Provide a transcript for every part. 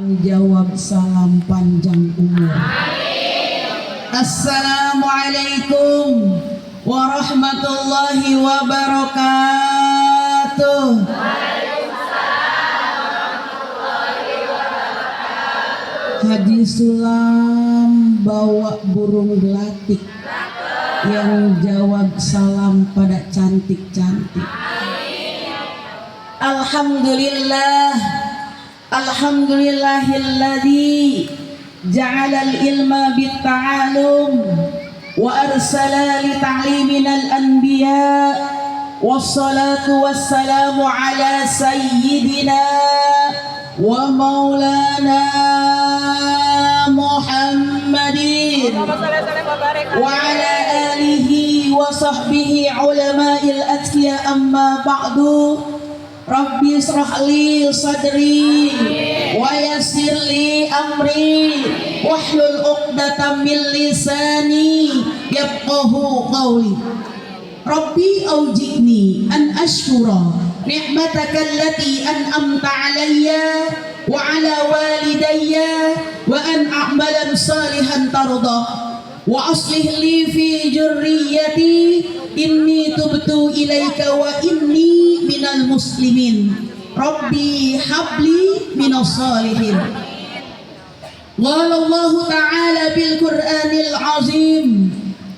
Jawab salam panjang umur. Assalamualaikum warahmatullahi wabarakatuh. Haji Sulam bawa burung gelatik yang jawab salam pada cantik-cantik. Alhamdulillah. Alhamdulillahilladzi ja'alal ilma bitta'alum wa arsala li ta'liminal anbiya wassalatu wassalamu ala sayyidina wa maulana Muhammadin wa ala alihi wa sahbihi ulama'il atqiya amma ba'du. Rabbi israh li sadri wa yassir li amri wahlul 'uqdatam min lisani yafqahu qawli. Rabbi awji'ni an ashkura ni'mataka allati an'amta 'alayya wa 'ala walidayya wa an a'malan salihan tardah wa aslih li fi dzurriyyati inni tubtu ilaika wa inni minal muslimin. Rabbi habli minas salihin. Qala Allah ta'ala bil Qur'anil azim.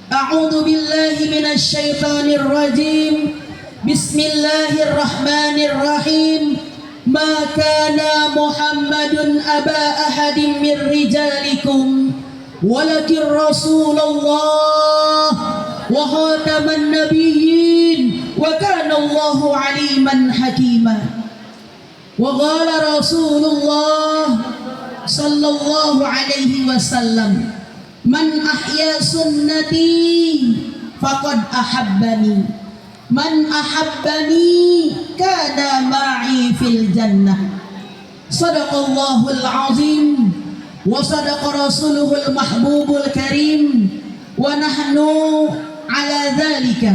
A'udzu billahi minasy syaithanir rajim. Bismillahirrahmanirrahim. Ma kana Muhammadun aba ahadin min rijalikum walakin Rasulullah wa khataman nabiyyin wa kana Allahu aliman hakima. Wa qala Rasulullah sallallahu alaihi wasallam, man ahya sunnati faqad ahabbani, man ahabbani kana ma'i fil jannah. Sadaqallahul azim wa sadaqa rasuluhul mahbubul karim wa nahnu ala dzalika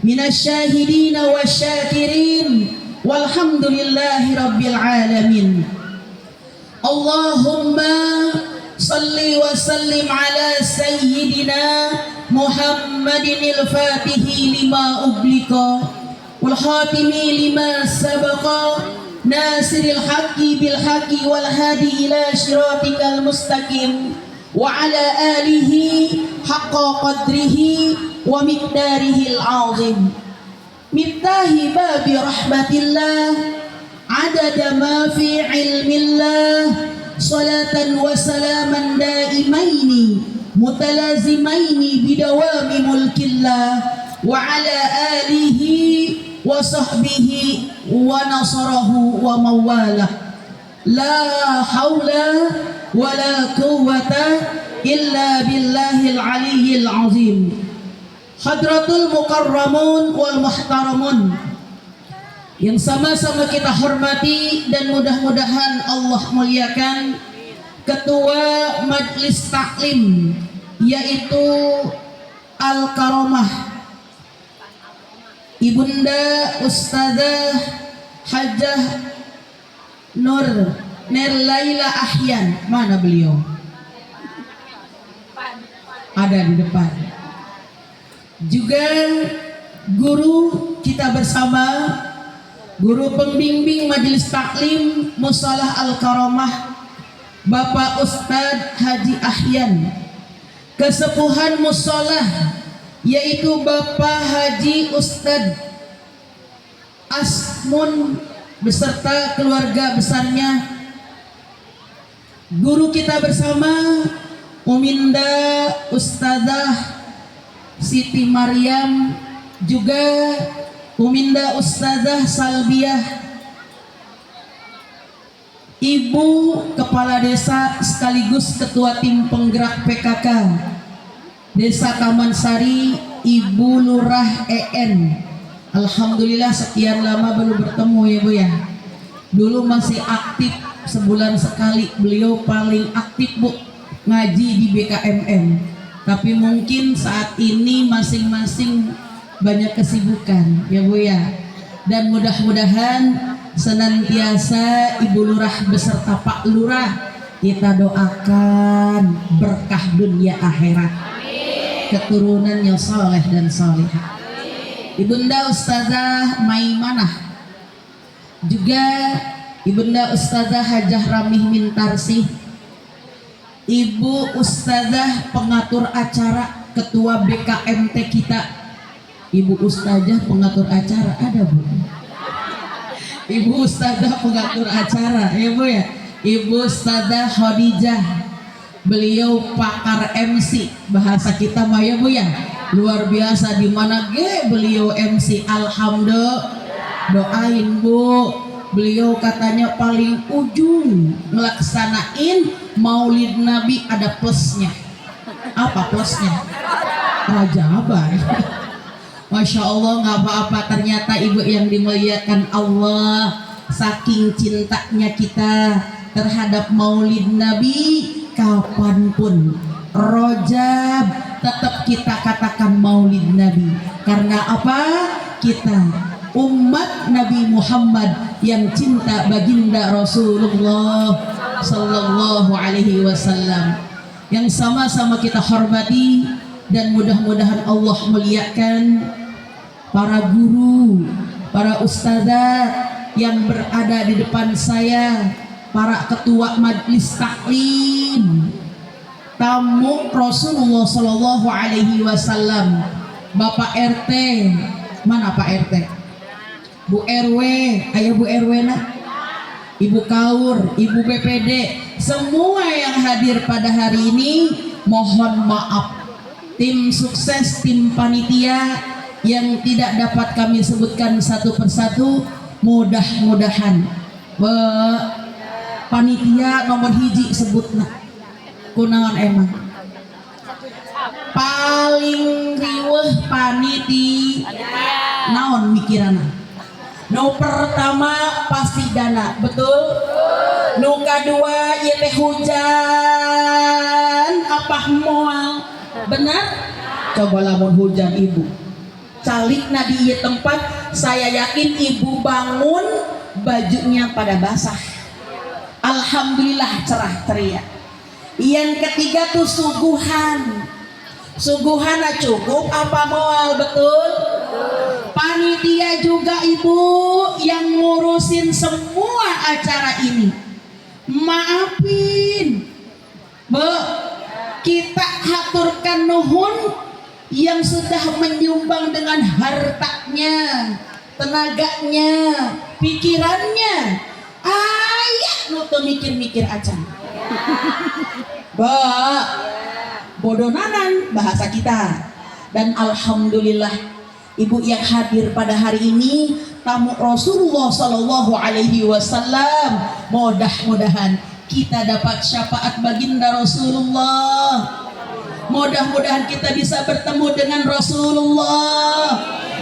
minasyahidin wasyakirin walhamdulillahi rabbil alamin. Allahumma salli wa sallim ala sayyidina Muhammadinil fatihi lima ublika wal khatimi lima sabaqa nasiril haqqi bil haqqi wal hadi ila siratikal mustaqim wa ala alihi haqqa qadrihi wa miqdarihil azim. Miftahi babi rahmatillah adada ma fi ilmillah salatan wa salaman daimaini mutalazimaini bidawami mulkillah wa ala alihi wa sahbihi wa nasarahu wa mawalah. La hawla wa la quwwata illa billahil aliyyil azim. Hadratul mukarramun wal muhtaramun yang sama-sama kita hormati dan mudah-mudahan Allah muliakan, Ketua Majelis Taklim yaitu Al-Karomah Ibunda Ustazah Hajjah Nur Nerlaila Ahyan. Mana beliau? Ada di depan. Juga guru kita bersama, guru pembimbing Majelis Taklim Musalah Al-Karomah Bapak Ustadz Haji Ahyan, kesepuhan musalah yaitu Bapak Haji Ustadz Asmun beserta keluarga besarnya, guru kita bersama Uminda Ustazah Siti Maryam, juga Uminda Ustazah Salbiah, Ibu Kepala Desa sekaligus Ketua Tim Penggerak PKK Desa Taman Sari, Ibu Lurah EN. Alhamdulillah sekian lama belum bertemu ya Bu ya. Dulu masih aktif, sebulan sekali beliau paling aktif Bu ngaji di BKMM. Tapi mungkin saat ini masing-masing banyak kesibukan ya Bu ya. Dan mudah-mudahan senantiasa Ibu Lurah beserta Pak Lurah kita doakan berkah dunia akhirat, keturunannya soleh dan solehah. Ibunda Ustazah Maimanah, juga Ibunda Ustazah Hajah Ramih Mintarsih, Ibu Ustazah pengatur acara ketua BKMT kita. Ibu Ustazah pengatur acara ada Bu? Ibu Ustazah pengatur acara ya Bu ya. Ibu Ustazah Khadijah, beliau pakar MC bahasa kita mah ya Bu ya, luar biasa. Di mana beliau MC, alhamdulillah. Doain Bu, beliau katanya paling ujung ngelaksanain Maulid Nabi ada plusnya. Apa plusnya? Rajaban. Masya Allah, nggak apa-apa. Ternyata Ibu yang dimuliakan Allah, saking cintanya kita terhadap Maulid Nabi, kapanpun Rajab tetap kita katakan Maulid Nabi. Karena apa? Kita umat Nabi Muhammad yang cinta baginda Rasulullah Sallallahu Alaihi Wasallam, yang sama-sama kita hormati. Dan mudah-mudahan Allah muliakan para guru, para ustazah yang berada di depan saya, para ketua majelis taklim, tamu Rasulullah Sallallahu Alaihi Wasallam, Bapak RT, mana Pak RT? Bu RW, ayah Bu RW nak, Ibu Kaur, Ibu BPD, semua yang hadir pada hari ini mohon maaf. Tim sukses, tim panitia yang tidak dapat kami sebutkan satu persatu, mudah-mudahan panitia nomor hiji sebutna kunaon emang paling riweuh panitia naon mikirana. Nu pertama pasti dana, betul? Nu kadua ieu teh hujan apa moal? Benar? Coba lamun hujan Ibu calikna di ieu tempat, saya yakin Ibu bangun bajunya pada basah. Alhamdulillah cerah ceria. Yang ketiga tuh suguhan. Suguhana cukup apa moal, betul? Panitia juga Ibu yang ngurusin semua acara ini. Maafin Bu, kita haturkan nuhun yang sudah menyumbang dengan hartanya, tenaganya, pikirannya. Ayah nu teu mikir-mikir aja. Bodonanan bahasa kita. Dan alhamdulillah Ibu yang hadir pada hari ini tamu Rasulullah Sallallahu Alaihi Wasallam, mudah-mudahan kita dapat syafaat baginda Rasulullah. Mudah-mudahan kita bisa bertemu dengan Rasulullah.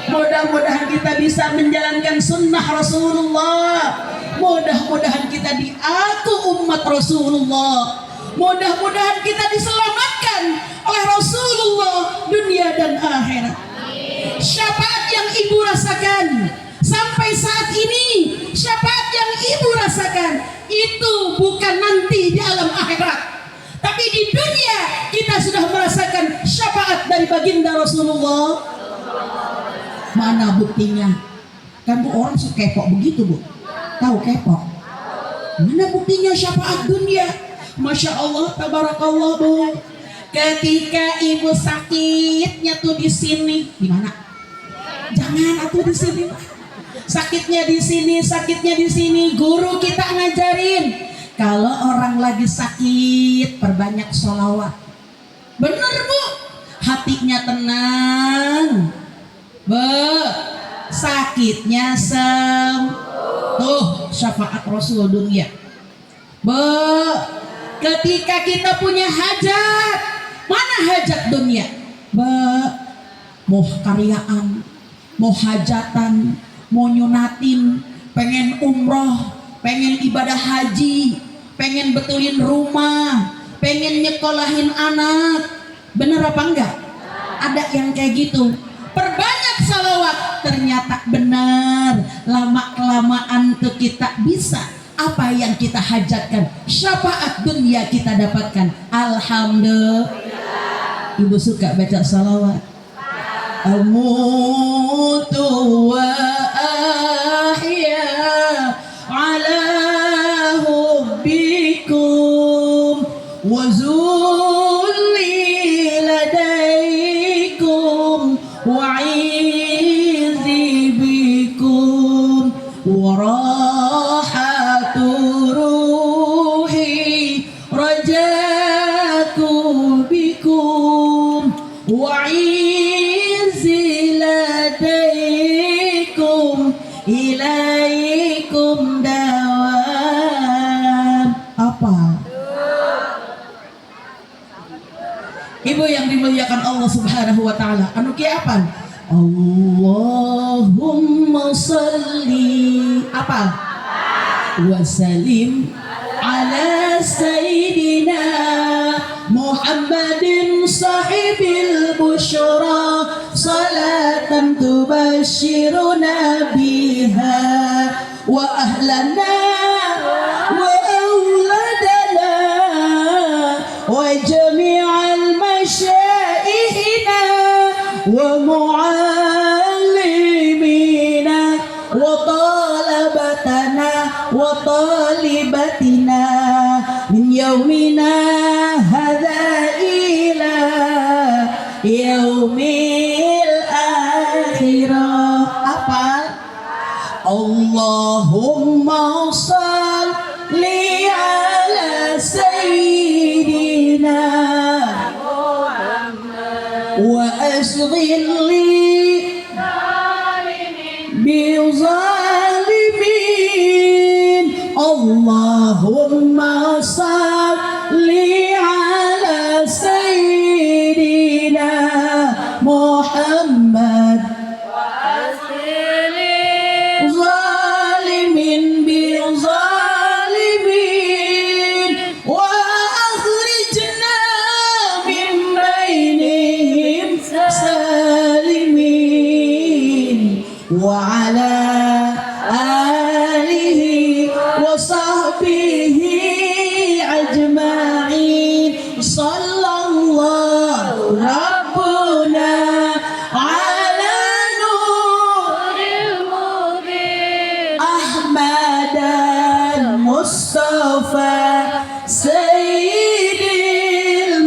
Mudah-mudahan kita bisa menjalankan sunnah Rasulullah. Mudah-mudahan kita diaku umat Rasulullah. Mudah-mudahan kita diselamatkan oleh Rasulullah dunia dan akhirat. Syafaat yang Ibu rasakan sampai saat ini, syafaat yang Ibu rasakan itu bukan nanti di alam akhirat, tapi di dunia kita sudah merasakan syafaat dari baginda Rasulullah. Mana buktinya? Kan Bu orang suka kepo begitu Bu. Tahu kepo? Mana buktinya syafaat dunia? Masya Allah, tabarakallah Bu. Ketika Ibu sakitnya tuh di sini, di mana? Jangan atuh di sini. Sakitnya di sini, sakitnya di sini. Guru kita ngajarin, kalau orang lagi sakit perbanyak sholawat. Bener Bu, hatinya tenang. Sakitnya tuh syafaat Rasul dunia. Ketika kita punya hajat, mana hajat dunia? Mau karyaan, mau hajatan, mau nyunatin, pengen umroh, pengen ibadah haji, pengen betulin rumah, pengen nyekolahin anak. Bener apa enggak? Ada yang kayak gitu. Perbanyak salawat, ternyata benar, lama-kelamaan tuh kita bisa apa yang kita hajatkan, syafaat dunia kita dapatkan. Alhamdulillah. Ibu suka baca salawat. Amutu wa ahya ala hubbikum wa zulli ladaikum wa izi bikum wa rahatu ruhi rajaku bikum wa izi ladaikum ilaikum dawam. Apa? Ibu yang dimuliakan Allah Subhanahu wa taala, anu kieu apaan? Allahumma shalli apa? Wa sallim ala sayyidina Muhammadin sahibil busyra salatan tubashiruna biha wa ahlana wa auladana wa jami'al masyaihina wa muallimina wa talabatana wa talibatina min yaumina hadza ila yaumil akhirah. Apa? Allahumma shalli ala sayyidina wa asghil li bizalimin. Allahumma shalli ala sayyidina Muhammad zalimin bizalimin wa akhrijna min bainihim salimin wa ala alihi wa sahbihi ajma'in. Sallallahu rabbuna ala nuril mubin Ahmadan Mustafa sayyidil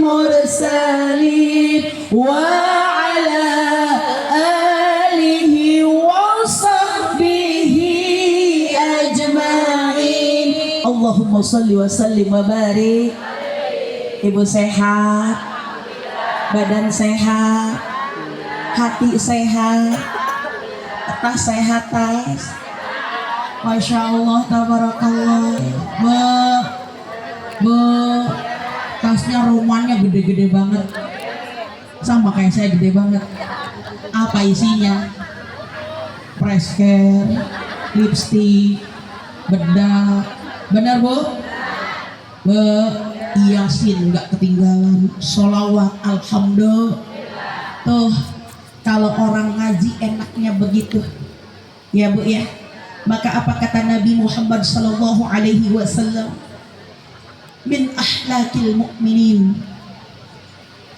mursalin wa ala alihi wa sahbihi ajma'in. Allahumma salli wa sallim wa barik. Ibu sehat, badan sehat, hati sehat, tas sehat tas. Masya Allah, tabarakallah. Tasnya romannya gede-gede banget, sama kayak saya gede banget. Apa isinya? Press care, lipstick, bedak. Benar bu? Yasin nggak ketinggalan, sholawat, alhamdulillah. Tuh kalau orang ngaji enaknya begitu, ya bu ya. Maka apa kata Nabi Muhammad sallallahu alaihi wasallam? Min ahlakil mu'minin.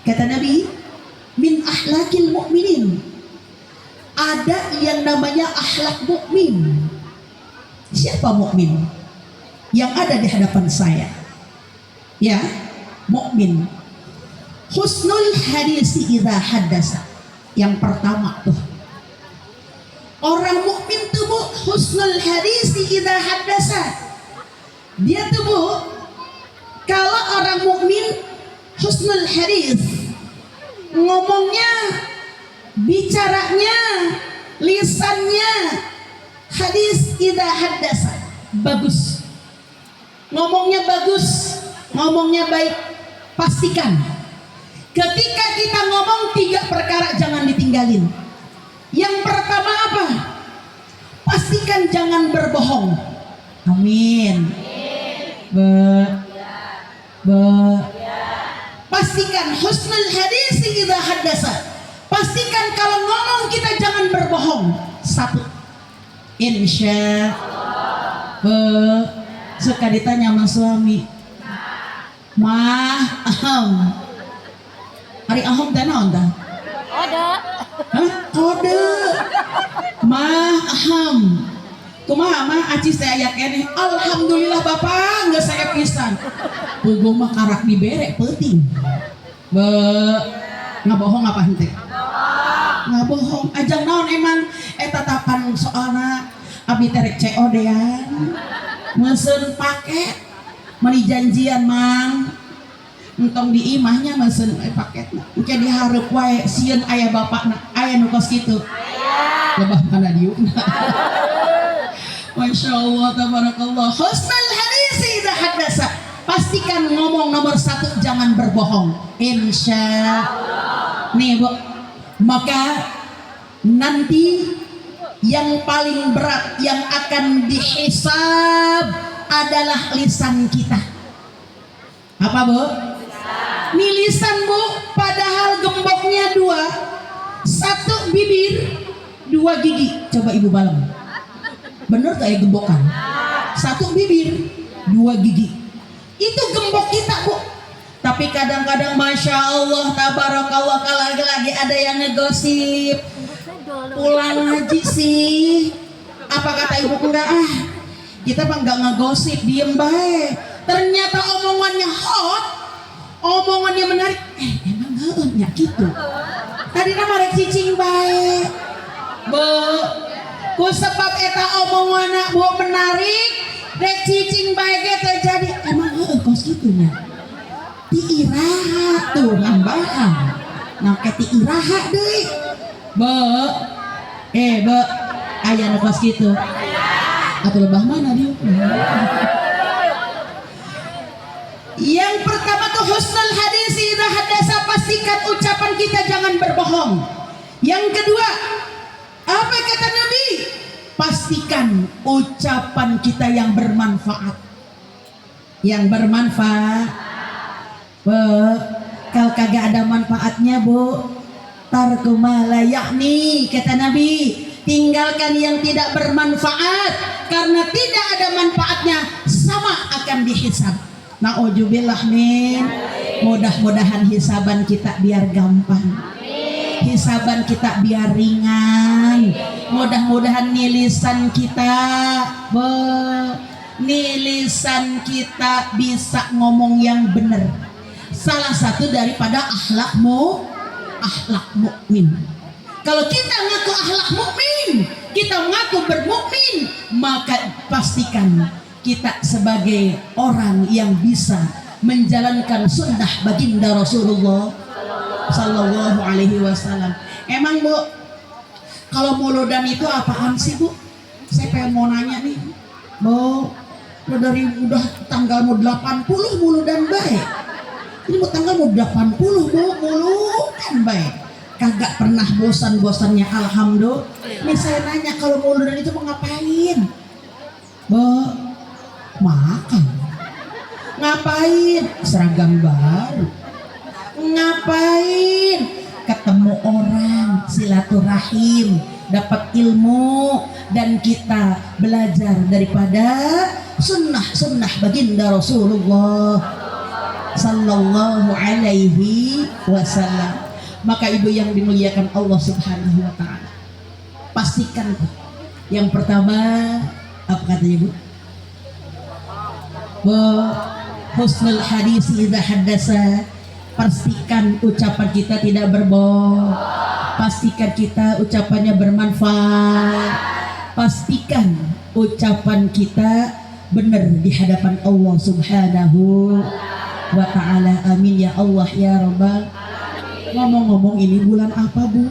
Kata Nabi, min ahlakil mu'minin. Ada yang namanya akhlak mukmin. Siapa mukmin? Yang ada di hadapan saya. Ya, mukmin. Husnul hadisi idza haddasa. Yang pertama tuh. Orang mukmin tuh bu, husnul hadisi idza haddasa. Dia tuh bu, kalau orang mukmin husnul hadis, ngomongnya, bicaranya, lisannya, hadis idza haddasa, bagus. Ngomongnya bagus, ngomongnya baik. Pastikan ketika kita ngomong 3 perkara jangan ditinggalin. Yang pertama apa? Pastikan jangan berbohong. Amin. Pastikan husnul hadis idza haddasa. Pastikan kalau ngomong kita jangan berbohong. satu. Insya suka ditanya sama suami, mah hari ahom teh naon tah? Kode maham kumaha mah acis teh aya keneh. Alhamdulillah bapak geus saya pisan. Puguh mah karak dibere peuting. Ngabohong apa henteu? Ngabohong. Ajang naon emang eta tapan soalna abdi teh rek COD-an. Meuseun paket mani janjian mang. Entong di imahnya mesen paket engke dihareup wae sieun aya bapakna aya nu kos kitu lebah mana diukna. Masya Allah tabarakallah. Husnul hadis idza haddasa, pastikan ngomong nomor satu jangan berbohong. Insya nih Bu, maka nanti yang paling berat yang akan dihisab adalah lisan kita. Apa Bu? Nih lisan Bu, padahal gemboknya dua, satu bibir, dua gigi. Coba ibu balam, bener gak ya gembokan? Satu bibir, dua gigi. Itu gembok kita Bu. Tapi kadang-kadang Masya Allah tabarakallah, kalau lagi ada yang ngegosip, pulang haji sih, apa kata ibu? Enggak kita mah enggak ngegosip, diem baik. Ternyata omongannya hot, omongannya menarik. Emang heeh gitu. Tadi nama rek cicing bae. Bu, ku sebab eta omonganna Bu menarik, rek cicing bae ge terjadi. Emang heeh kos kitunya. Ti iraha tuh nambahan. Nah ke ti iraha deui. Bu, Bu, aya nu kos kitu. Atuh lebah mana dia? Yang pertama tuh husnul hadis idza haddasa, pastikan ucapan kita jangan berbohong. Yang kedua, apa kata Nabi? Pastikan ucapan kita yang bermanfaat. Yang bermanfaat. Bu, kalau kagak ada manfaatnya Bu, tarku ma la yakni, kata Nabi, tinggalkan yang tidak bermanfaat, karena tidak ada manfaatnya sama akan dihisab. Na'udzubillah min. Mudah-mudahan hisaban kita biar gampang, hisaban kita biar ringan. Mudah-mudahan nilisan kita nilisan kita bisa ngomong yang benar. Salah satu daripada akhlak mukmin. Kalau kita ngaku akhlak mukmin, kita ngaku bermukmin, maka pastikan kita sebagai orang yang bisa menjalankan sunnah baginda Rasulullah Sallallahu Alaihi Wasallam. Emang Bu, kalau muludan itu apaan sih Bu? Saya pengen mau nanya nih Bu, dari udah tanggal mau 80 muludan baik. Ini mau tanggal mau 80 Bu, muludan baik. Kagak pernah bosan-bosannya, alhamdulillah. Ini saya nanya, kalau muludan itu mau ngapain? Bu, makan. Ngapain? Seragam baru. Ngapain? Ketemu orang, silaturahim, dapat ilmu, dan kita belajar daripada sunnah baginda Rasulullah Sallallahu Alaihi Wasallam. Maka ibu yang dimuliakan Allah Subhanahu Wa Taala, pastikan yang pertama apa katanya Bu? Husnul hadis idza haddasa, pastikan ucapan kita tidak berbohong, pastikan kita ucapannya bermanfaat, pastikan ucapan kita benar di hadapan Allah Subhanahu wa Ta'ala. Amin ya Allah ya Rabbal. Ngomong-ngomong, ini bulan apa Bu?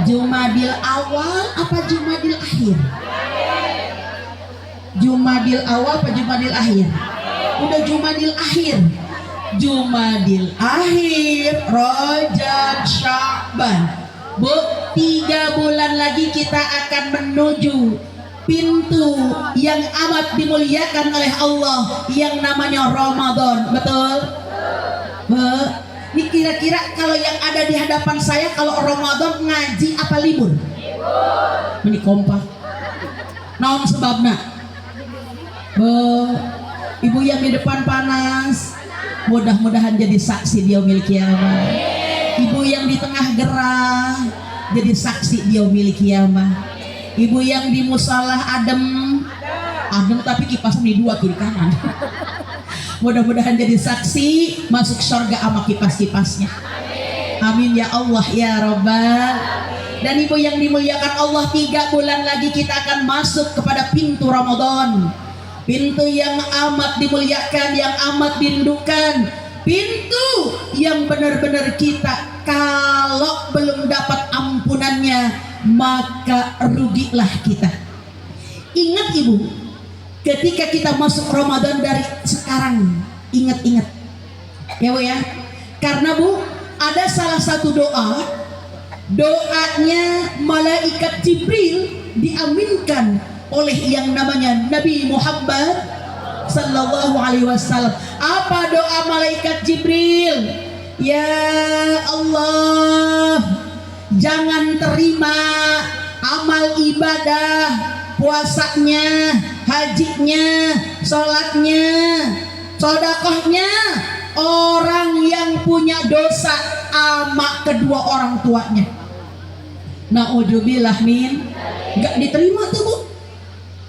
Jumadil awal apa Jumadil akhir? Jumadil awal apa Jumadil akhir? Udah Jumadil akhir. Jumadil akhir, Rajab, Sya'ban. Bu, 3 bulan lagi kita akan menuju pintu yang amat dimuliakan oleh Allah, yang namanya Ramadan. Betul? Bu, ini kira-kira kalau yang ada di hadapan saya, kalau Ramadan ngaji apa libur? Meni kompak. Naon sebabna? Ibu yang di depan panas, mudah-mudahan jadi saksi dia yaumil kiamah. Ibu yang di tengah gerah, jadi saksi dia yaumil kiamah. Ibu yang di musalah adem tapi kipasnya di dua kiri kanan. Mudah-mudahan jadi saksi masuk surga sama kipas-kipasnya. Amin ya Allah ya Rabbal. Dan ibu yang dimuliakan Allah, 3 bulan lagi kita akan masuk kepada pintu Ramadan. Pintu yang amat dimuliakan, yang amat dirindukan. Pintu yang benar-benar kita kalau belum dapat ampunannya maka rugilah kita. Ingat ibu, ketika kita masuk Ramadan dari sekarang, ingat-ingat ya bu ya. Karena bu, ada salah satu doanya malaikat Jibril diaminkan oleh yang namanya Nabi Muhammad sallallahu alaihi wasallam. Apa doa malaikat Jibril? Ya Allah, jangan terima amal ibadah, puasanya, hajinya, sholatnya, sedekahnya orang yang punya dosa sama kedua orang tuanya. Nauzubillah min, nggak diterima tuh bu.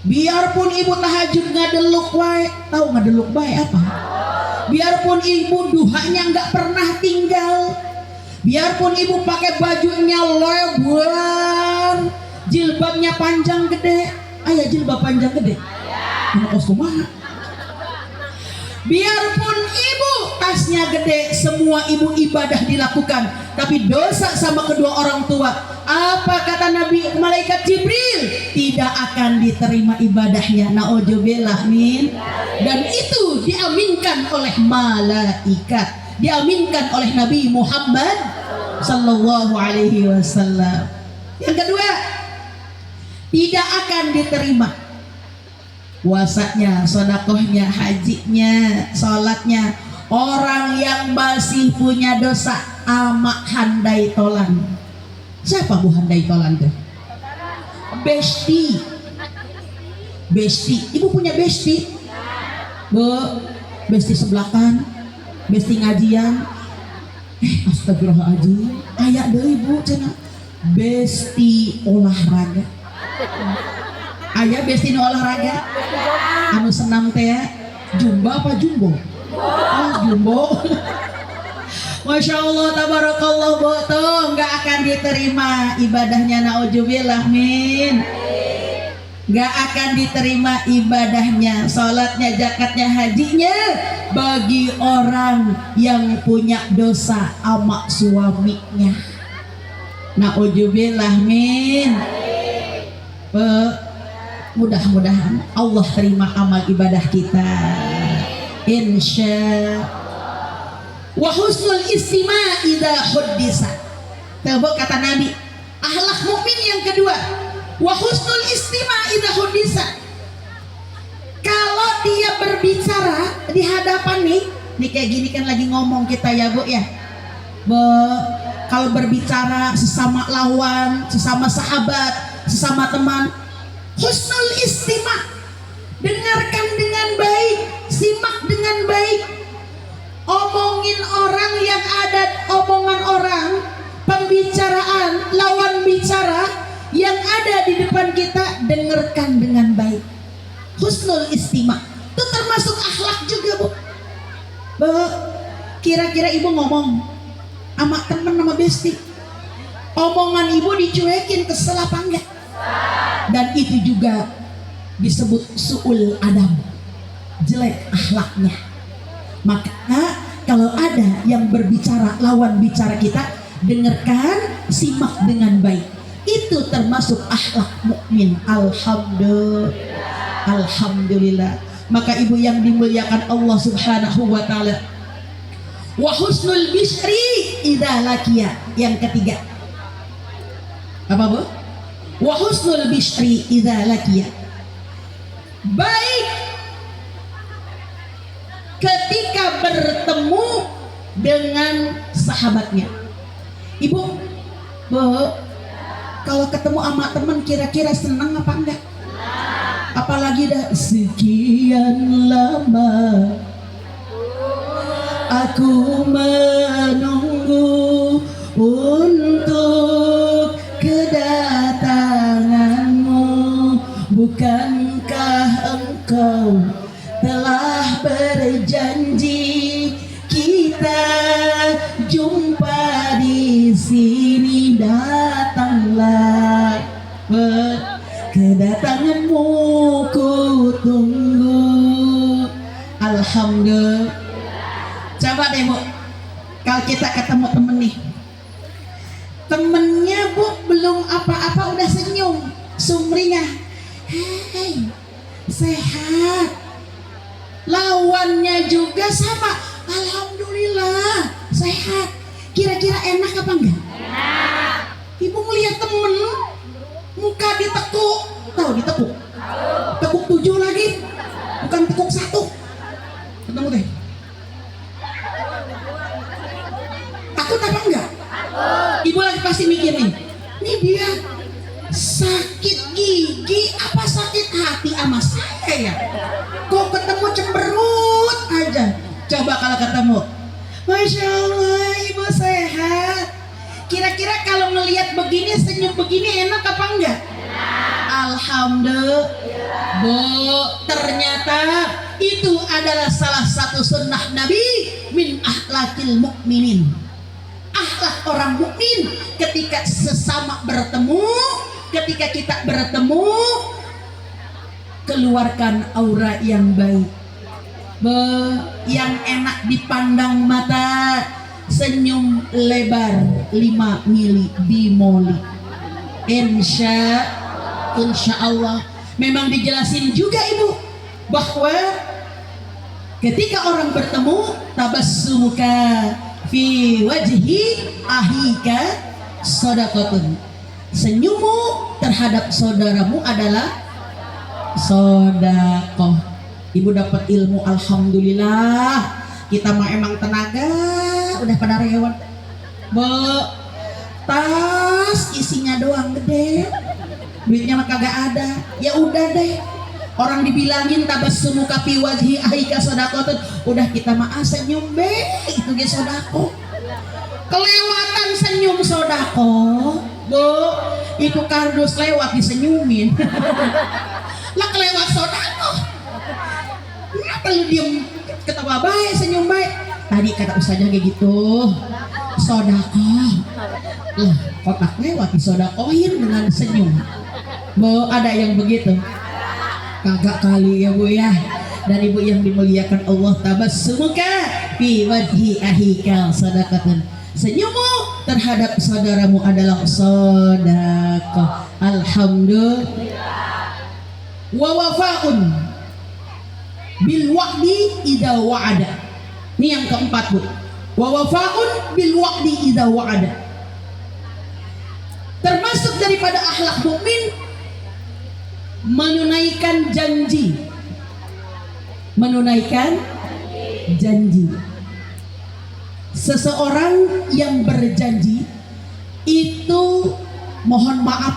Biarpun ibu tahajud ngadeluk wae, tahu ngadeluk wae apa? Biarpun ibu duhanya nggak pernah tinggal, biarpun ibu pakai bajunya lebar, jilbabnya panjang gede, ayah jilbab panjang gede, mana kos kumaha? Biarpun ibu tasnya gede, semua ibu ibadah dilakukan, tapi dosa sama kedua orang tua, apa kata Nabi malaikat Jibril? Tidak akan diterima ibadahnya. Nauzubillah min. Dan itu diaminkan oleh malaikat, diaminkan oleh Nabi Muhammad sallallahu alaihi wasallam. Yang kedua, tidak akan diterima puasanya, sedekahnya, hajinya, sholatnya orang yang masih punya dosa ama handai tolan. Siapa bu handai tolan tuh? Besti. Ibu punya besti? Bu, besti sebelakan, besti ngajian. Astagfirullahaladzim, ayak deh ibu cina besti olahraga. Ayah besti olahraga anu senam teh jumbo apa jumbo? Oh jumbo. Masya Allah tabarakallah tuh nggak akan diterima ibadahnya. Nauzubillah min. Nggak akan diterima ibadahnya, sholatnya, zakatnya, hajinya bagi orang yang punya dosa sama suaminya. Nauzubillah min. Mudah-mudahan Allah terima amal ibadah kita, insya. Wa husnul istima' idza huddisa. Coba kata Nabi, akhlak mukmin yang kedua, wa husnul istima' idza huddisa. Kalau dia berbicara di hadapan nih kayak gini kan lagi ngomong kita ya bu ya. Kalau berbicara sesama lawan, sesama sahabat, sesama teman, husnul istima', dengarkan dengan baik, simak dengan baik. Omongin orang yang ada, omongan orang, pembicaraan, lawan bicara yang ada di depan kita, dengarkan dengan baik. Husnul istima' itu termasuk akhlak juga bu. Kira-kira ibu ngomong sama temen sama besti, omongan ibu dicuekin, kesel apa enggak? Dan itu juga disebut su'ul adab, jelek akhlaknya. Maka kalau ada yang berbicara lawan bicara kita, dengarkan, simak dengan baik. Itu termasuk akhlak mukmin. Alhamdulillah. Maka ibu yang dimuliakan Allah Subhanahu wa taala, wa husnul bishri idza laqiya. Yang ketiga apa bu? Wa husnul bishri idza laqiya, baik ketika bertemu dengan sahabatnya. Ibu, bu, Kalau ketemu sama temen kira-kira seneng apa enggak? Apalagi dah sekian lama aku menunggu untuk kedatanganmu. Bukankah engkau telah berjanji kita jumpa di sini? Datanglah, kedatanganmu ku tunggu. Alhamdulillah. Coba deh Bu, kalau kita ketemu temen nih, temennya Bu belum apa-apa udah senyum, sumringah, hei sehat. Lawannya juga sama, alhamdulillah sehat. Kira-kira enak apa enggak? Enak. Ibu melihat temen muka ditekuk, tahu ditekuk? Tekuk 7 lagi, bukan tekuk 1. Ketemu deh. Takut apa enggak? Ibu lagi pasti mikir nih, ini dia sakit gigi apa sakit hati sama saya ya? Kok ketemu cemberut aja. Coba kalau ketemu, Masya Allah ibu sehat. Kira-kira kalau ngelihat begini, senyum begini enak apa enggak? Alhamdulillah. Bu, ternyata itu adalah salah satu sunnah Nabi min akhlakil mukminin. Akhlak orang mukmin ketika sesama bertemu, ketika kita bertemu, keluarkan aura yang baik, yang enak dipandang mata, senyum lebar 5 mili bimoli. Insya Allah. Memang dijelasin juga Ibu bahwa ketika orang bertemu, tabassumuka fi wajhi ahika shadaqatun. Senyummu terhadap saudaramu adalah sedekah. Ibu dapat ilmu, alhamdulillah. Kita mah emang tenaga udah pada rewel. Tas isinya doang gede, duitnya mah kagak ada. Ya udah deh, orang dibilangin tabassumuka fi wajhi ahika shadaqatun, udah kita mah senyum be, itu ge sodako. Kelewatan senyum sodako, Bu, itu kardus lewat disenyumin. Lah kelewat sodako, kenapa lu diem ketawa baik, senyum baik? Tadi kata ustazah kayak gitu, sodako. Lah kotak lewat disodakohin dengan senyum. Bu, ada yang begitu? Kagak kali ya Bu ya. Dan Ibu yang dimuliakan Allah, tabassumuka fi wajhi ahika shadaqatun. Senyummu terhadap saudaramu adalah sedekah. Alhamdulillah. Wa wafaun bil wa'di idza wa'ada. Ini yang keempat Bu. Wa wafaun bil wa'di idza wa'ada. Termasuk daripada akhlak mukmin menunaikan janji. Menunaikan janji. Seseorang yang berjanji itu, mohon maaf,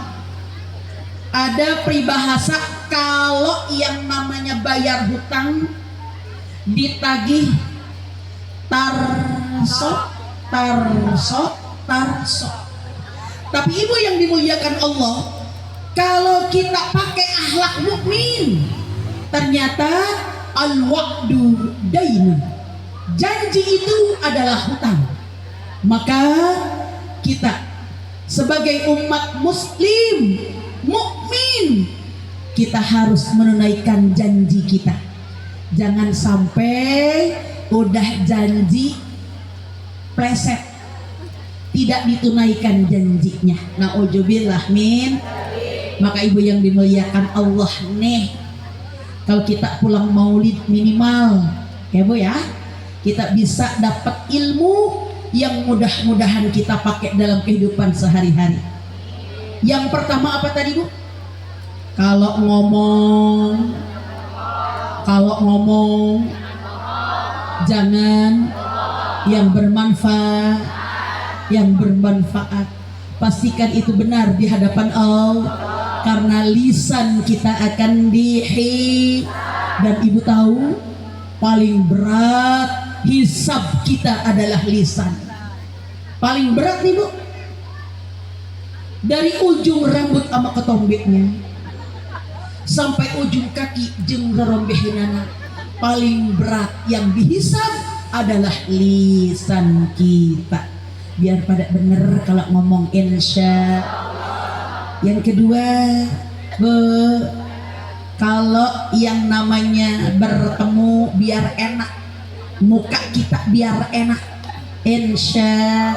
ada peribahasa kalau yang namanya bayar hutang ditagih tarso. Tapi Ibu yang dimuliakan Allah, kalau kita pakai akhlak mukmin, ternyata al-wa'du dainun, janji itu adalah hutang. Maka kita sebagai umat muslim mukmin, kita harus menunaikan janji kita. Jangan sampai udah janji pleset, tidak ditunaikan janjinya. Na'udzubillah min. Maka Ibu yang dimuliakan Allah nih, kalau kita pulang maulid minimal ya Bu ya, kita bisa dapat ilmu yang mudah-mudahan kita pakai dalam kehidupan sehari-hari. Yang pertama apa tadi Bu? Kalau ngomong jangan yang bermanfaat. pastikan itu benar di hadapan Allah, karena lisan kita akan dan ibu tahu paling berat hisab kita adalah lisan. Paling berat nih bu, dari ujung rambut sama ketombeknya sampai ujung kaki jeung rerombehinana, paling berat yang dihisab adalah lisan kita. Biar pada bener kalau ngomong insya. Yang kedua, kalau yang namanya bertemu biar enak, muka kita biar enak, insya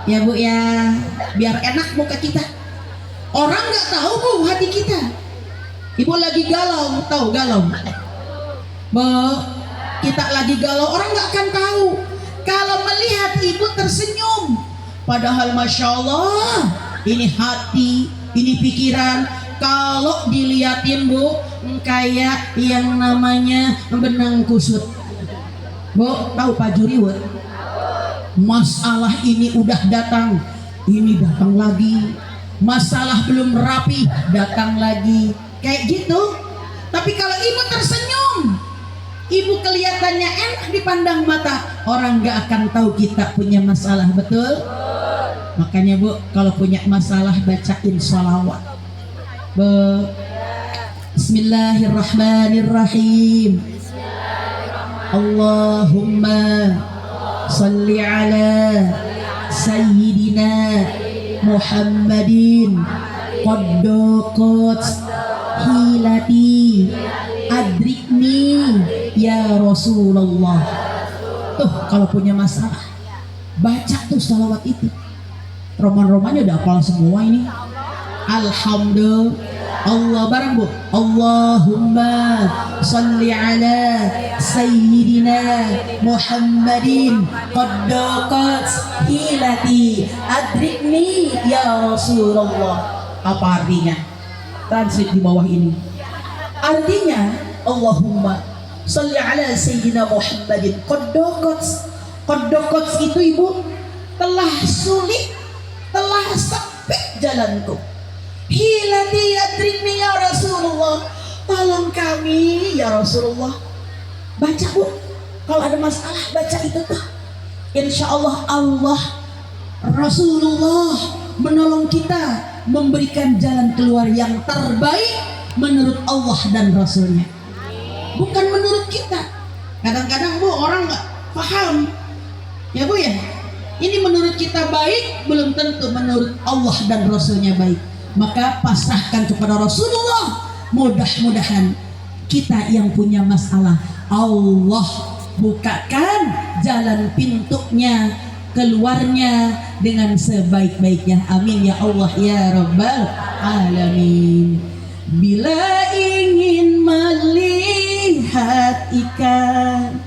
ya bu ya, biar enak muka kita. Orang nggak tahu bu hati kita. Ibu lagi galau, tahu galau? Bu, kita lagi galau, orang nggak akan tahu. Kalau melihat ibu tersenyum, padahal masya Allah ini hati, ini pikiran. Kalau diliatin bu, kayak yang namanya benang kusut. Bu, tahu Pak Juriwut? Masalah ini udah datang, ini datang lagi. Masalah belum rapi, datang lagi. Kayak gitu. Tapi kalau ibu tersenyum, ibu kelihatannya enak dipandang mata, orang gak akan tahu kita punya masalah, betul? Makanya bu, kalau punya masalah bacain sholawat. Bismillahirrahmanirrahim. Allahumma salli ala sayyidina Muhammadin qaddaqat hilati adrikni ya Rasulullah. Tuh kalau punya masalah baca tuh salawat itu. Roman-romannya udah hafal semua ini. Alhamdulillah. Allah bareng bu. Allahumma salli ala sayyidina Muhammadin qaddaqat hilati adrikni ya Rasulullah. Apa artinya? Translate di bawah ini. Artinya Allahumma salli ala sayyidina Muhammadin qaddaqat itu ibu telah sulit, telah sempit jalanku. Hilati adrikni ya Rasulullah, tolong kami ya Rasulullah. Baca bu, kalau ada masalah baca itu tuh. Insya Allah Allah Rasulullah menolong kita, memberikan jalan keluar yang terbaik menurut Allah dan Rasulnya, bukan menurut kita. Kadang-kadang bu orang nggak paham ya bu ya, ini menurut kita baik belum tentu menurut Allah dan Rasulnya baik. Maka pasrahkan kepada Rasulullah. Mudah-mudahan kita yang punya masalah, Allah bukakan jalan pintunya, keluarnya dengan sebaik-baiknya. Amin ya Allah ya Rabbal Alamin. Bila ingin melihat ikan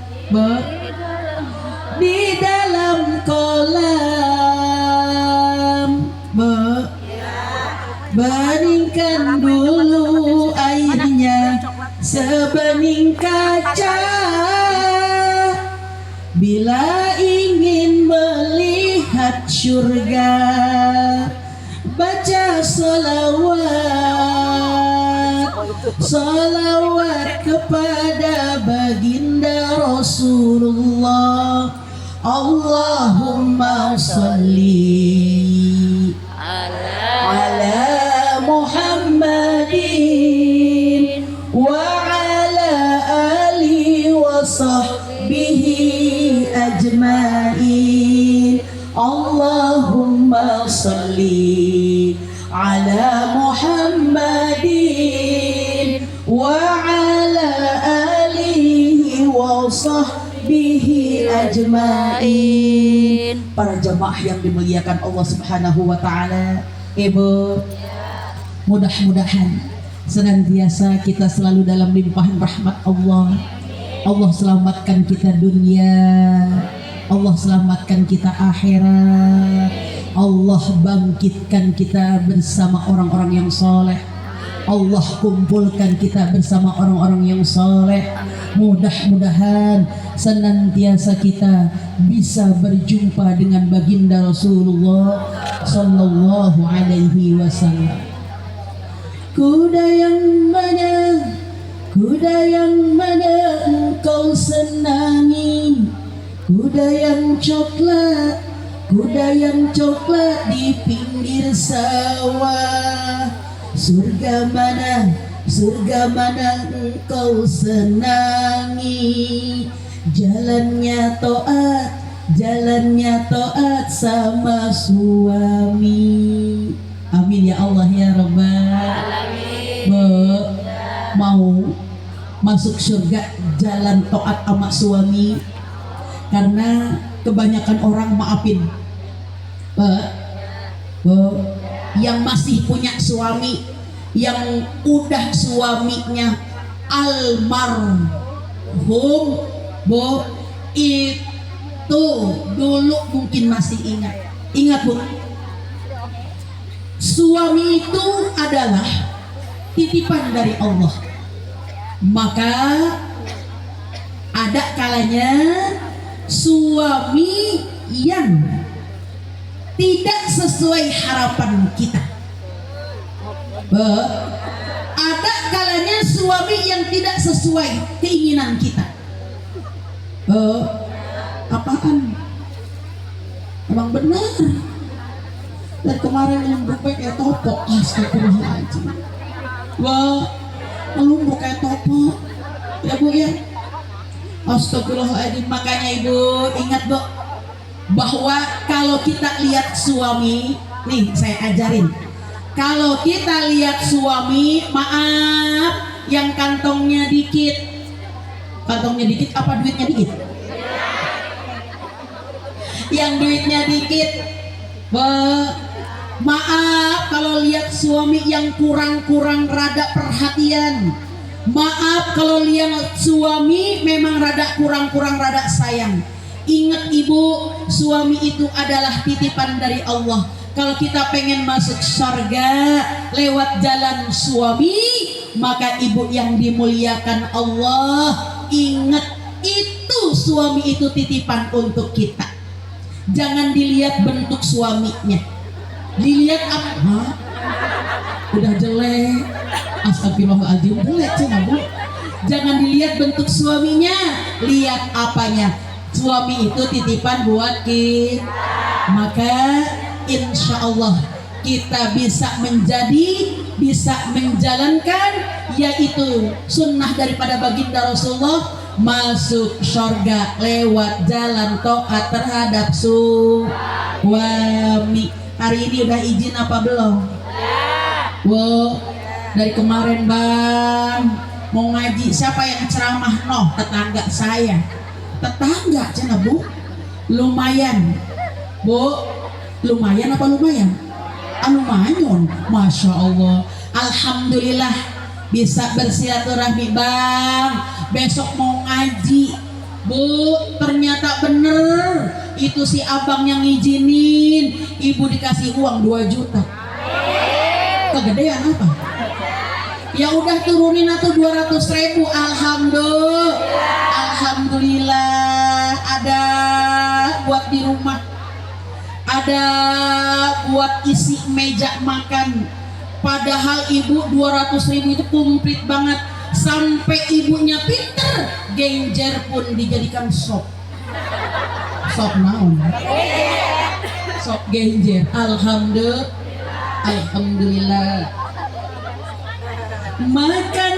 di dalam kolam, beningkan dulu airnya sebening kaca. Bila ingin melihat surga, baca salawat, salawat kepada baginda Rasulullah. Allahumma salli ala Muhammadin wa ala alihi wa sahbihi ajmain. Allahumma salli ala Muhammadin wa ala alihi wa sahbihi ajmain. Para jamaah yang dimuliakan Allah Subhanahu wa taala, Ibu, mudah-mudahan senantiasa kita selalu dalam limpahan rahmat Allah. Allah selamatkan kita dunia, Allah selamatkan kita akhirat, Allah bangkitkan kita bersama orang-orang yang soleh. Allah kumpulkan kita bersama orang-orang yang soleh. Mudah-mudahan senantiasa kita bisa berjumpa dengan baginda Rasulullah Sallallahu Alaihi Wasallam. Kuda yang mana engkau senangi, kuda yang coklat di pinggir sawah. Surga mana engkau senangi, jalannya taat sama suami. Amin ya Allah ya Rabbal Alamin. Mau masuk surga jalan taat sama suami, karena kebanyakan orang maafin yang masih punya suami yang udah suaminya almarhum, itu dulu mungkin masih ingat Bu, suami itu adalah titipan dari Allah. Maka ada kalanya suami yang tidak sesuai harapan kita, ada kalanya suami yang tidak sesuai keinginan kita. Apaan? Emang benar. Dan kemarin yang berpek kayak topok, astagfirullahaladzim. Wah, ngelumbuk kayak topok, ya Bu ya. Astagfirullahaladzim. Makanya Ibu ingat Bu, bahwa kalau kita lihat suami, nih saya ajarin, kalau kita lihat suami, maaf, yang kantongnya dikit apa duitnya dikit? Yang duitnya dikit, maaf kalau lihat suami yang kurang rada perhatian, maaf kalau lihat suami memang rada kurang rada sayang. Ingat Ibu, suami itu adalah titipan dari Allah. Kalau kita pengen masuk surga lewat jalan suami, maka Ibu yang dimuliakan Allah, ingat itu suami itu titipan untuk kita. Jangan dilihat bentuk suaminya, dilihat apa? Udah jelek, astagfirullahaladzim, jelek cina Bu. Jangan dilihat bentuk suaminya, lihat apanya. Suami itu titipan buat kita. Maka insya Allah kita bisa menjalankan yaitu sunnah daripada baginda Rasulullah, masuk surga lewat jalan taat terhadap suami. Hari ini udah izin apa belum? Wow, dari kemarin Bang mau ngaji, siapa yang ceramah? Noh, tetangga saya. Tetangga cina Bu, lumayan Bu, lumayan apa lumayan? Lumayan, Masya Allah. Alhamdulillah bisa bersilaturahmi Bang. Besok mau ngaji Bu, ternyata bener itu si abang yang ngizinin, Ibu dikasih uang 2 juta. Kegedean apa? Ya udah turunin atau 200.000. Alhamdulillah ada buat di rumah, ada buat isi meja makan. Padahal Ibu 200.000 itu komplit banget. Sampai ibunya pinter, genjer pun dijadikan sop naon? Sop genjer. Alhamdulillah. Makan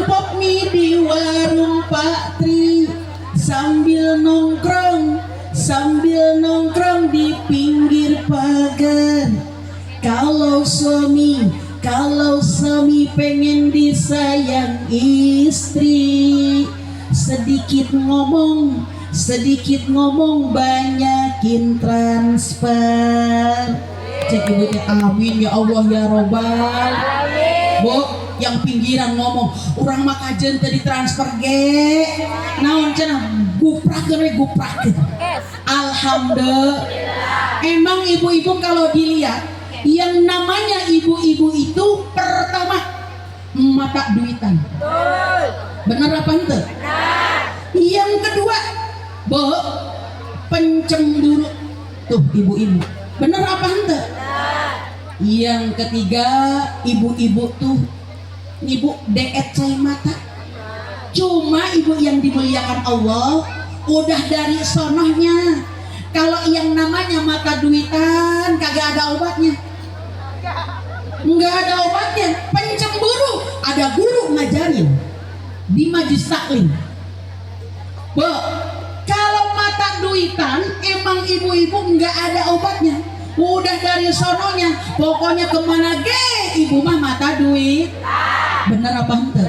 pop mie di warung Pak Tri, sambil nongkrong di pinggir pagar. Kalau suami pengen disayang istri, sedikit ngomong banyakin transfer. Cek Ibu, amin ya Allah ya Robbal. Bu, yang pinggiran ngomong urang mah kajen tadi transfer ge naon cenah guprakeun. Alhamdulillah. Emang ibu-ibu kalau dilihat Yang namanya ibu-ibu itu pertama mata duitan. Bener apa ente? Yang kedua, pencemburu. Tuh ibu-ibu. Bener apa ente? Yang ketiga, ibu-ibu tuh ibu deet cai mata. Cuma ibu yang dimuliakan Allah udah dari sonohnya. Kalau yang namanya mata duitan kagak ada obatnya. Enggak ada obatnya. Pencemburu ada guru ngajarin di majlis taklim. Kalau mata duitan emang ibu-ibu enggak ada obatnya. Udah dari sononya, pokoknya kemana ge ibu mah mata duit. Bener apa ente?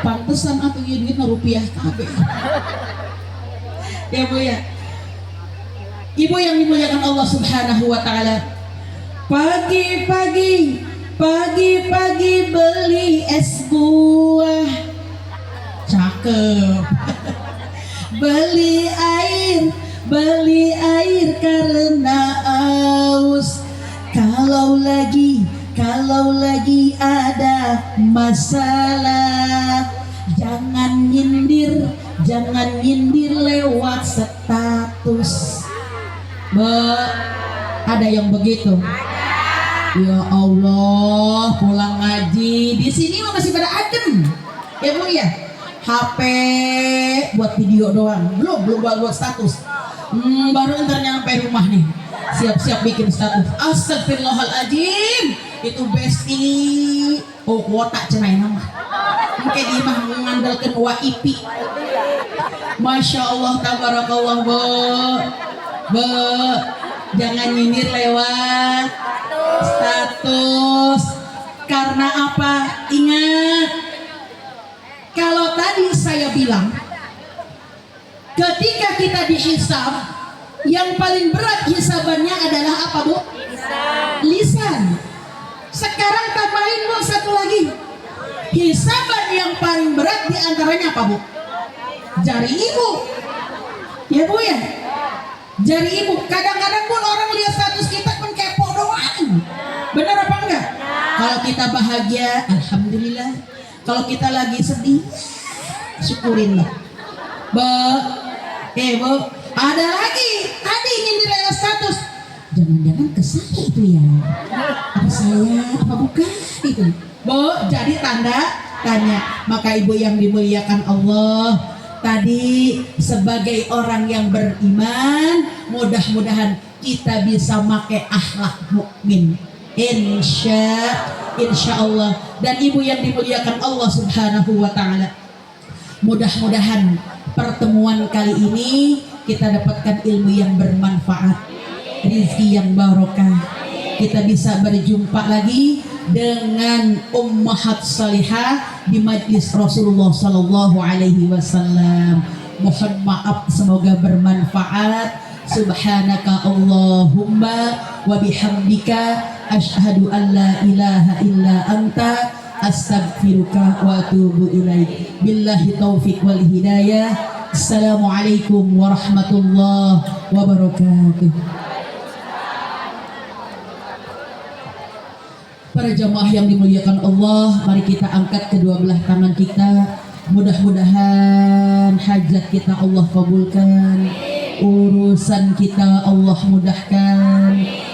Pantesan atuh ieu duitna rupiah kabeh. Ya Bu ya. Ibu yang dimuliakan Allah Subhanahu wa taala. Pagi-pagi beli es buah. Cakep. Beli air karena aus. Kalau lagi ada masalah, jangan nyindir lewat status. Ada yang begitu? Ya Allah, pulang ngaji di sini masih pada adem, ya Bu ya. HP buat video doang, belum buat status. Baru ntar nyampe rumah nih, siap-siap bikin status. Astagfirullahaladzim, itu besti. Oh kuota cenai nama. Mungkin dia mah mengandalkan WIP. Masya Allah, tabarakallah Bu. Jangan nyindir lewat status. Karena apa? Ingat, kalau tadi saya bilang, ketika kita dihisab, yang paling berat hisabannya adalah apa Bu? Lisan. Sekarang tambahin Bu satu lagi. Hisaban yang paling berat diantaranya apa Bu? Jari ibu. Ya Bu ya. Jari ibu. Kadang-kadang pun orang lihat status kita pun kepo doang. Benar apa enggak? Kalau kita bahagia, alhamdulillah. Kalau kita lagi sedih, syukurinlah. Bu, ada lagi. Tadi nyindir lewat status. Jangan-jangan ke saya itu ya. Apa saya, apa bukan itu? Bu, jadi tanda tanya. Maka ibu yang dimuliakan Allah, tadi sebagai orang yang beriman, mudah-mudahan kita bisa pakai akhlak mukmin. Insya Allah. Dan ibu yang dimuliakan Allah Subhanahu wa taala, mudah-mudahan pertemuan kali ini kita dapatkan ilmu yang bermanfaat, rezeki yang barokah. Kita bisa berjumpa lagi dengan ummahat salihah di majlis Rasulullah sallallahu alaihi wasallam. Mohon maaf, semoga bermanfaat. Subhanaka Allahumma wa bihamdika asyhadu an la ilaha illa anta astaghfiruka wa atubu ilaik. Billahi taufik wal hidayah. Assalamualaikum warahmatullahi wabarakatuh. Para jamaah yang dimuliakan Allah, mari kita angkat kedua belah tangan kita. Mudah-mudahan hajat kita Allah kabulkan, urusan kita Allah mudahkan.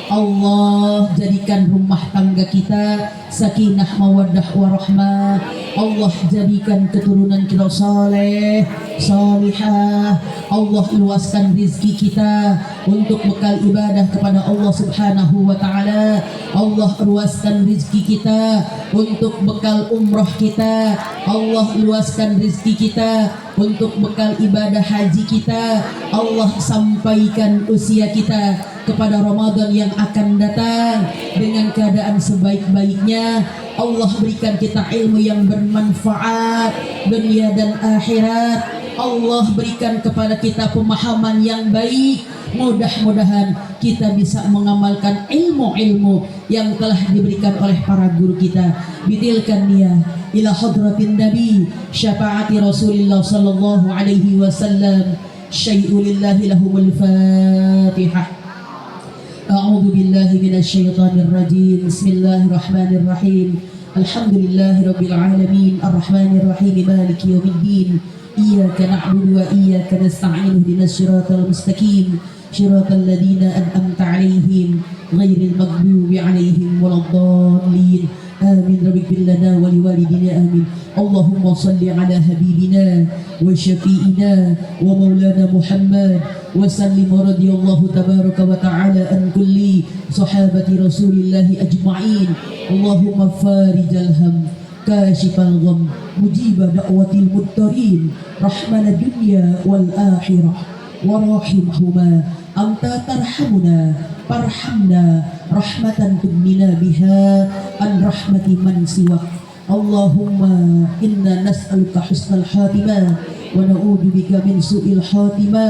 Allah jadikan rumah tangga kita sakinah mawaddah warahmah. Allah jadikan keturunan kita saleh salihah. Allah luaskan rizki kita untuk bekal ibadah kepada Allah Subhanahu wa taala. Allah luaskan rizki kita untuk bekal umrah kita. Allah luaskan rizki kita untuk bekal ibadah haji kita. Allah sampaikan usia kita kepada Ramadan yang akan datang dengan keadaan sebaik-baiknya. Allah berikan kita ilmu yang bermanfaat dunia dan akhirat. Allah berikan kepada kita pemahaman yang baik. Mudah-mudahan kita bisa mengamalkan ilmu-ilmu yang telah diberikan oleh para guru kita. Bitilkan niat ila hadratin nabi syafaati Rasulillah sallallahu alaihi wasallam. Syai'ulillahi lahumul fatihah. أعوذ بالله من الشيطان الرجيم. بسم الله الرحمن الرحيم. الحمد لله رب العالمين الرحمن الرحيم مالك يوم الدين. إياك نعبد وإياك نستعين اهدنا الصراط المستقيم صراط الذين أنعمت عليهم غير المغضوب عليهم ولا الضالين. آمين. رب اغفر لنا ولوالدينا آمين. اللهم صل على حبيبنا وشفيئنا ومولانا محمد وسلم رضي الله تبارك وتعالى عن كل صحابة رسول الله أجمعين. اللهم فارج الهم كاشف الغم مجيب دعوة المضطرين رحمن الدنيا والآخرة وراحمهما أنت ترحمنا فارحمنا رحمة تغنينا بها عن رحمة من سواك. اللهم إنا نسألك حسن الخاتمة ونعوذ بك من سوء الخاتمة.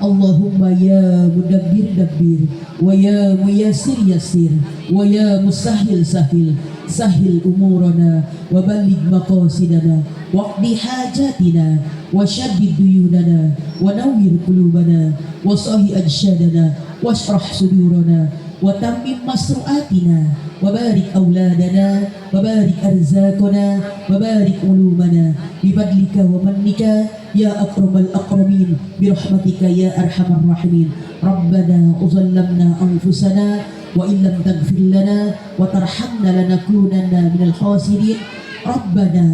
اللهم يا مدبر دبر ويا ميسر يسر ويا مسهل سهل سهل أمورنا وبلغ مقاصدنا واقض حاجاتنا وشدد ديوننا ونور قلوبنا وصحي أجسادنا واشرح صدورنا وتمم مسروعاتنا وبارك أولادنا وبارك أرزاقنا وبارك علومنا بفضلك ومنك يا أكرم الأكرمين برحمتك يا أرحم الراحمين. ربنا ظلمنا أنفسنا وإن لم تغفر لنا وترحمنا لنكونن من الخاسرين. ربنا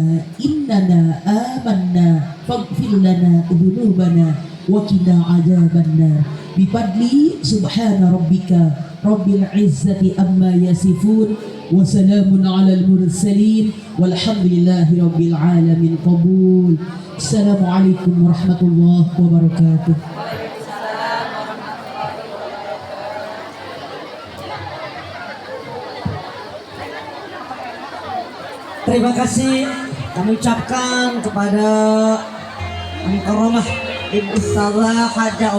إننا آمنا فاغفر لنا ذنوبنا وقنا عذاب النار. بفضل سبحان ربك رب العزة أما يصفون وسلام على المرسلين والحمد لله رب العالمين. قبول. السلام عليكم ورحمة الله وبركاته. Terima kasih kami ucapkan kepada Al-Karamah Ibu Ustazah Hajah